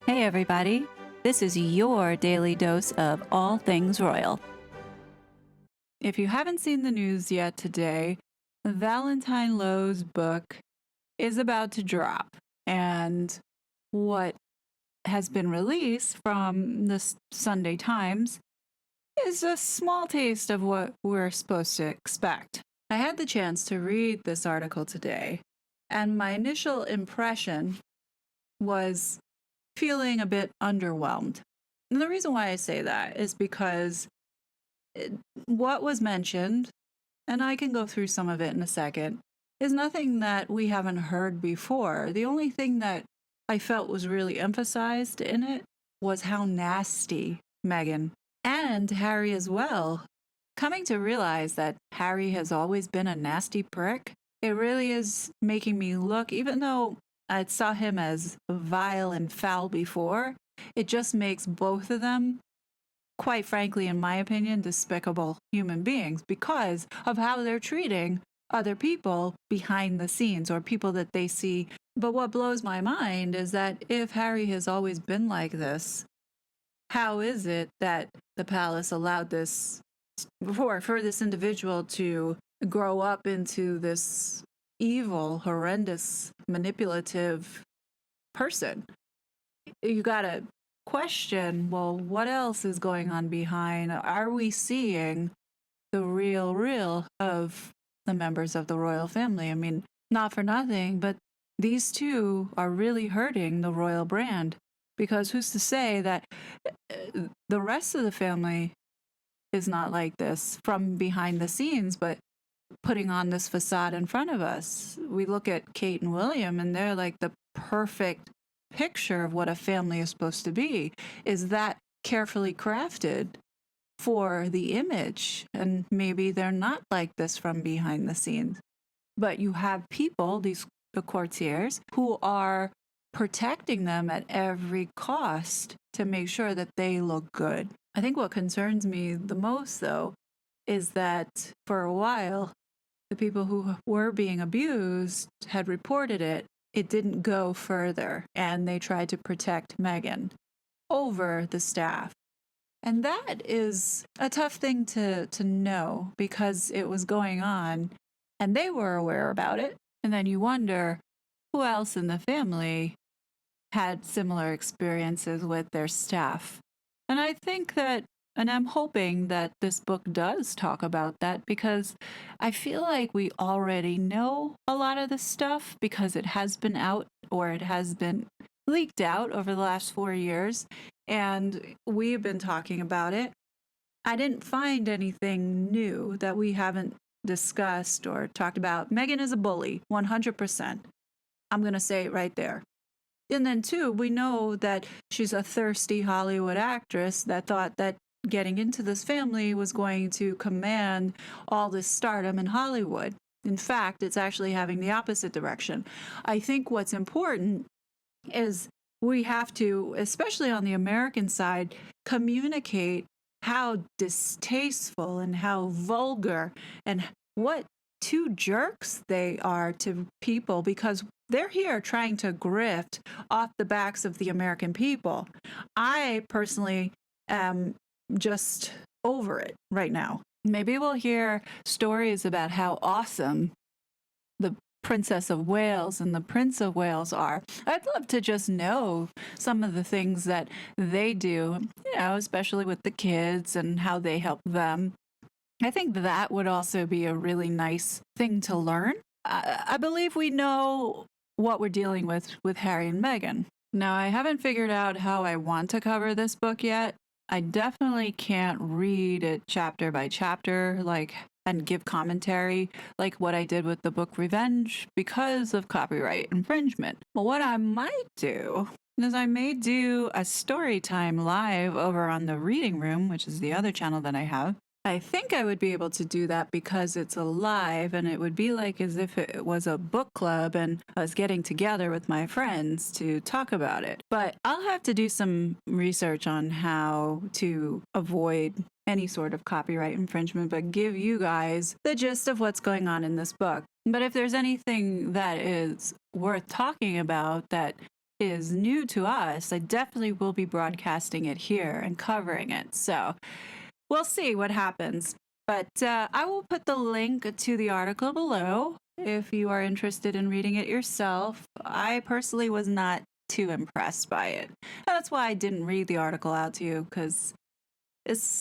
Hey, everybody. This is your daily dose of all things royal. If you haven't seen the news yet today, Valentine Lowe's book is about to drop. And what has been released from the Sunday Times is a small taste of what we're supposed to expect. I had the chance to read this article today, and my initial impression was feeling a bit underwhelmed. And the reason why I say that is because what was mentioned, and I can go through some of it in a second, is nothing that we haven't heard before. The only thing that I felt was really emphasized in it was how nasty Meghan and Harry as well. Coming to realize that Harry has always been a nasty prick, it really is making me look, even though I saw him as vile and foul before, it just makes both of them, quite frankly, in my opinion, despicable human beings because of how they're treating other people behind the scenes or people that they see. But what blows my mind is that if Harry has always been like this, how is it that the palace allowed this for this individual to grow up into this evil, horrendous, manipulative person? You gotta question, well, what else is going on behind? Are we seeing the real of the members of the royal family? I mean, not for nothing, but these two are really hurting the royal brand because who's to say that the rest of the family is not like this from behind the scenes, but putting on this facade in front of us? We look at Kate and William, and they're like the perfect picture of what a family is supposed to be. Is that carefully crafted for the image? And maybe they're not like this from behind the scenes. But you have people, the courtiers, who are protecting them at every cost to make sure that they look good. I think what concerns me the most, though, is that for a while, the people who were being abused had reported it. It didn't go further, and they tried to protect Meghan over the staff. And that is a tough thing to know because it was going on and they were aware about it. And then you wonder who else in the family had similar experiences with their staff. And I think that, and I'm hoping that this book does talk about that because I feel like we already know a lot of this stuff because it has been out or it has been leaked out over the last 4 years. And we've been talking about it. I didn't find anything new that we haven't discussed or talked about. Meghan is a bully, 100%. I'm going to say it right there. And then, two, we know that she's a thirsty Hollywood actress that thought that getting into this family was going to command all this stardom in Hollywood. In fact, it's actually having the opposite direction. I think what's important is we have to, especially on the American side, communicate how distasteful and how vulgar and what two jerks they are to people because they're here trying to grift off the backs of the American people. I personally am just over it right now. Maybe we'll hear stories about how awesome the Princess of Wales and the Prince of Wales are. I'd love to just know some of the things that they do, especially with the kids and how they help them. I think that would also be a really nice thing to learn. I believe we know what we're dealing with Harry and Meghan. Now, I haven't figured out how I want to cover this book yet. I definitely can't read it chapter by chapter, and give commentary like what I did with the book Revenge because of copyright infringement. But what I might do is I may do a story time live over on the Reading Room, which is the other channel that I have. I think I would be able to do that because it's a live and it would be like as if it was a book club and I was getting together with my friends to talk about it. But I'll have to do some research on how to avoid any sort of copyright infringement, but give you guys the gist of what's going on in this book. But if there's anything that is worth talking about that is new to us, I definitely will be broadcasting it here and covering it. So we'll see what happens. But I will put the link to the article below if you are interested in reading it yourself. I personally was not too impressed by it. And that's why I didn't read the article out to you, because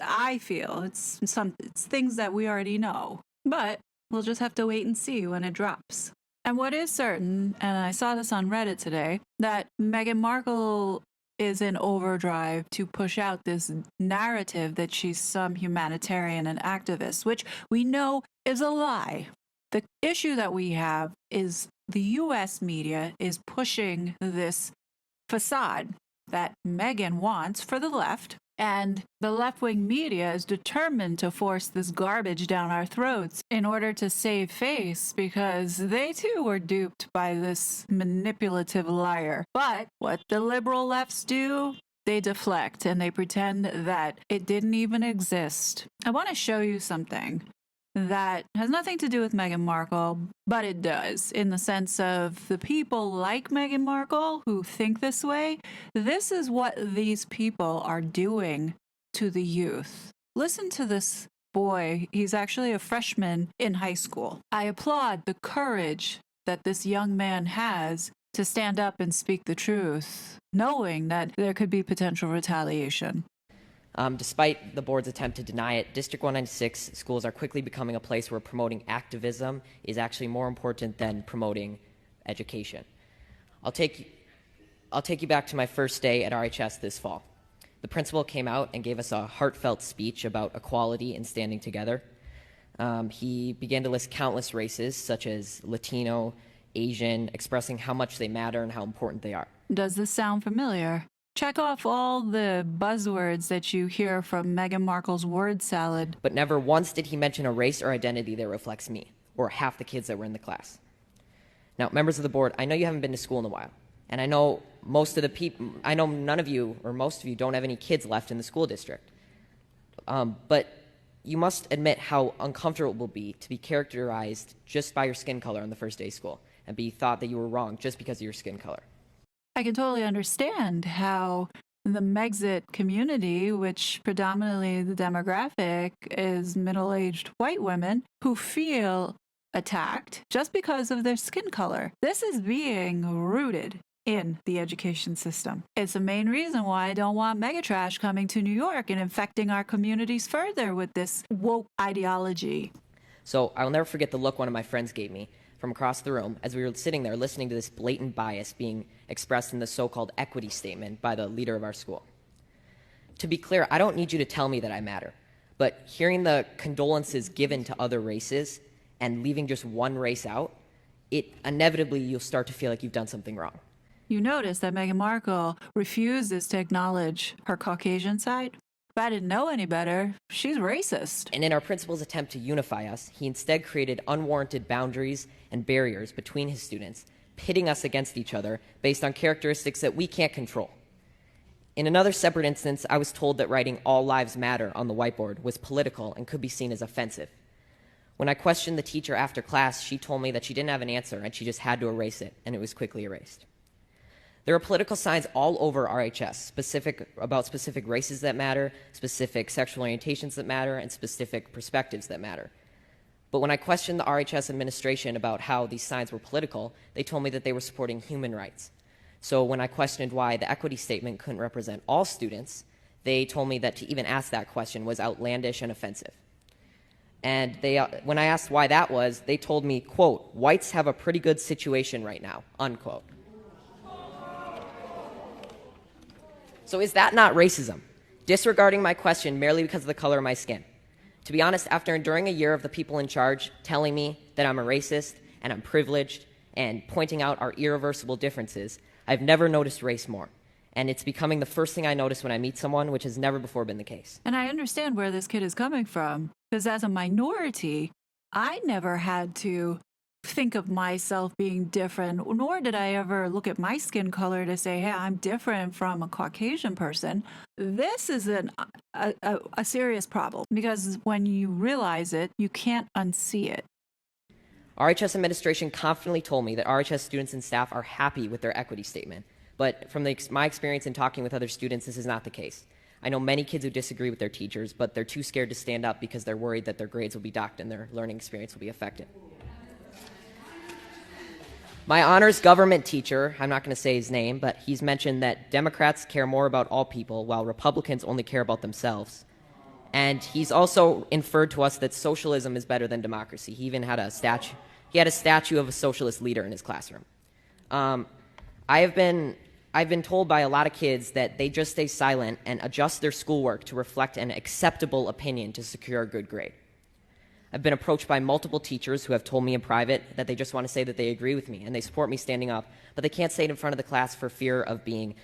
I feel it's things that we already know. But we'll just have to wait and see when it drops. And what is certain, and I saw this on Reddit today, that Meghan Markle is in overdrive to push out this narrative that she's some humanitarian and activist, which we know is a lie. The issue that we have is the US media is pushing this facade that Meghan wants for the left, and the left-wing media is determined to force this garbage down our throats in order to save face, because they too were duped by this manipulative liar. But what the liberal lefts do, they deflect and they pretend that it didn't even exist. I want to show you something that has nothing to do with Meghan Markle, but it does, in the sense of the people like Meghan Markle who think this way. This is what these people are doing to the youth. Listen to this boy. He's actually a freshman in high school. I applaud the courage that this young man has to stand up and speak the truth, knowing that there could be potential retaliation. Despite the board's attempt to deny it, District 196 schools are quickly becoming a place where promoting activism is actually more important than promoting education. I'll take you back to my first day at RHS this fall. The principal came out and gave us a heartfelt speech about equality and standing together. He began to list countless races, such as Latino, Asian, expressing how much they matter and how important they are. Does this sound familiar? Check off all the buzzwords that you hear from Meghan Markle's word salad. But never once did he mention a race or identity that reflects me, or half the kids that were in the class. Now, members of the board, I know you haven't been to school in a while, and I know none of you, or most of you, don't have any kids left in the school district. But you must admit how uncomfortable it will be to be characterized just by your skin color on the first day of school, and be thought that you were wrong just because of your skin color. I can totally understand how the Megxit community, which predominantly the demographic is middle-aged white women, who feel attacked just because of their skin color. This is being rooted in the education system. It's the main reason why I don't want megatrash coming to New York and infecting our communities further with this woke ideology. So I'll never forget the look one of my friends gave me from across the room as we were sitting there listening to this blatant bias being expressed in the so-called equity statement by the leader of our school. To be clear, I don't need you to tell me that I matter, but hearing the condolences given to other races and leaving just one race out, inevitably you'll start to feel like you've done something wrong. You notice that Meghan Markle refuses to acknowledge her Caucasian side? If I didn't know any better, she's racist. And in our principal's attempt to unify us, he instead created unwarranted boundaries and barriers between his students, pitting us against each other based on characteristics that we can't control. In another separate instance, I was told that writing "All Lives Matter" on the whiteboard was political and could be seen as offensive. When I questioned the teacher after class, she told me that she didn't have an answer and she just had to erase it, and it was quickly erased. There are political signs all over RHS, about specific races that matter, specific sexual orientations that matter, and specific perspectives that matter. But when I questioned the RHS administration about how these signs were political, they told me that they were supporting human rights. So when I questioned why the equity statement couldn't represent all students, they told me that to even ask that question was outlandish and offensive. And when I asked why that was, they told me, quote, "Whites have a pretty good situation right now," unquote. So is that not racism? Disregarding my question merely because of the color of my skin? To be honest, after enduring a year of the people in charge telling me that I'm a racist and I'm privileged and pointing out our irreversible differences, I've never noticed race more. And it's becoming the first thing I notice when I meet someone, which has never before been the case. And I understand where this kid is coming from, because as a minority, I never had to think of myself being different, nor did I ever look at my skin color to say, hey, I'm different from a Caucasian person. This is a serious problem, because when you realize it, you can't unsee it. RHS administration confidently told me that RHS students and staff are happy with their equity statement, But from my experience in talking with other students, this is not the case. I know many kids who disagree with their teachers, but they're too scared to stand up because they're worried that their grades will be docked and their learning experience will be affected. My honors government teacher, I'm not going to say his name, but he's mentioned that Democrats care more about all people while Republicans only care about themselves. And he's also inferred to us that socialism is better than democracy. He even had a statue. He had a statue of a socialist leader in his classroom. I've been told by a lot of kids that they just stay silent and adjust their schoolwork to reflect an acceptable opinion to secure a good grade. I've been approached by multiple teachers who have told me in private that they just want to say that they agree with me and they support me standing up, but they can't say it in front of the class for fear of being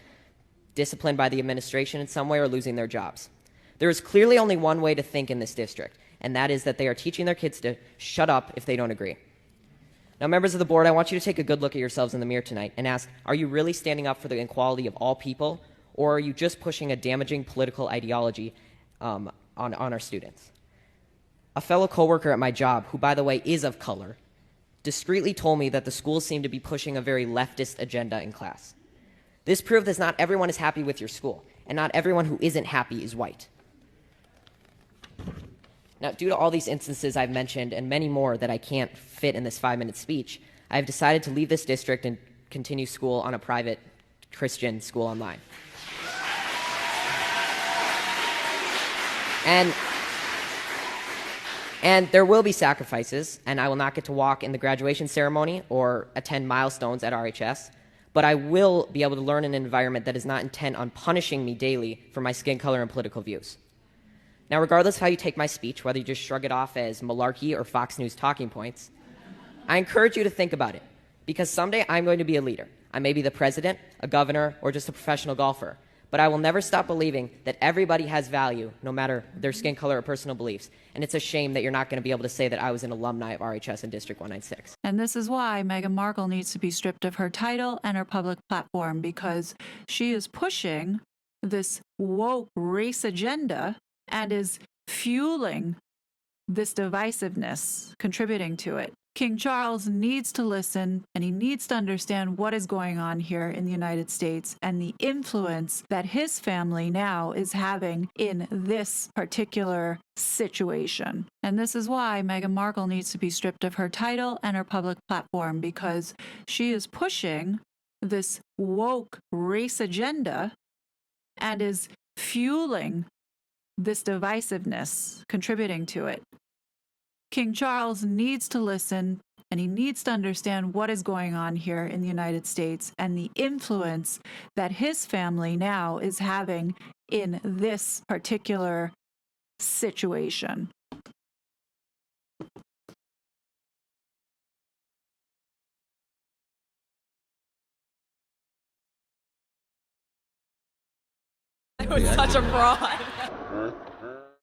disciplined by the administration in some way or losing their jobs. There is clearly only one way to think in this district, and that is that they are teaching their kids to shut up if they don't agree. Now, members of the board, I want you to take a good look at yourselves in the mirror tonight and ask, are you really standing up for the equality of all people, or are you just pushing a damaging political ideology on our students? A fellow coworker at my job, who, by the way, is of color, discreetly told me that the schools seem to be pushing a very leftist agenda in class. This proved that not everyone is happy with your school, and not everyone who isn't happy is white. Now, due to all these instances I've mentioned and many more that I can't fit in this 5-minute speech, I've decided to leave this district and continue school on a private Christian school online. And there will be sacrifices, and I will not get to walk in the graduation ceremony or attend milestones at RHS, but I will be able to learn in an environment that is not intent on punishing me daily for my skin color and political views. Now, regardless of how you take my speech, whether you just shrug it off as malarkey or Fox News talking points, I encourage you to think about it, because someday I'm going to be a leader. I may be the president, a governor, or just a professional golfer, but I will never stop believing that everybody has value, no matter their skin color or personal beliefs, and it's a shame that you're not going to be able to say that I was an alumni of RHS in District 196. And this is why Meghan Markle needs to be stripped of her title and her public platform, because she is pushing this woke race agenda and is fueling this divisiveness, contributing to it. King Charles needs to listen, and he needs to understand what is going on here in the United States and the influence that his family now is having in this particular situation. And this is why Meghan Markle needs to be stripped of her title and her public platform, because she is pushing this woke race agenda and is fueling this divisiveness, contributing to it. King Charles needs to listen, and he needs to understand what is going on here in the United States and the influence that his family now is having in this particular situation. I was such a fraud.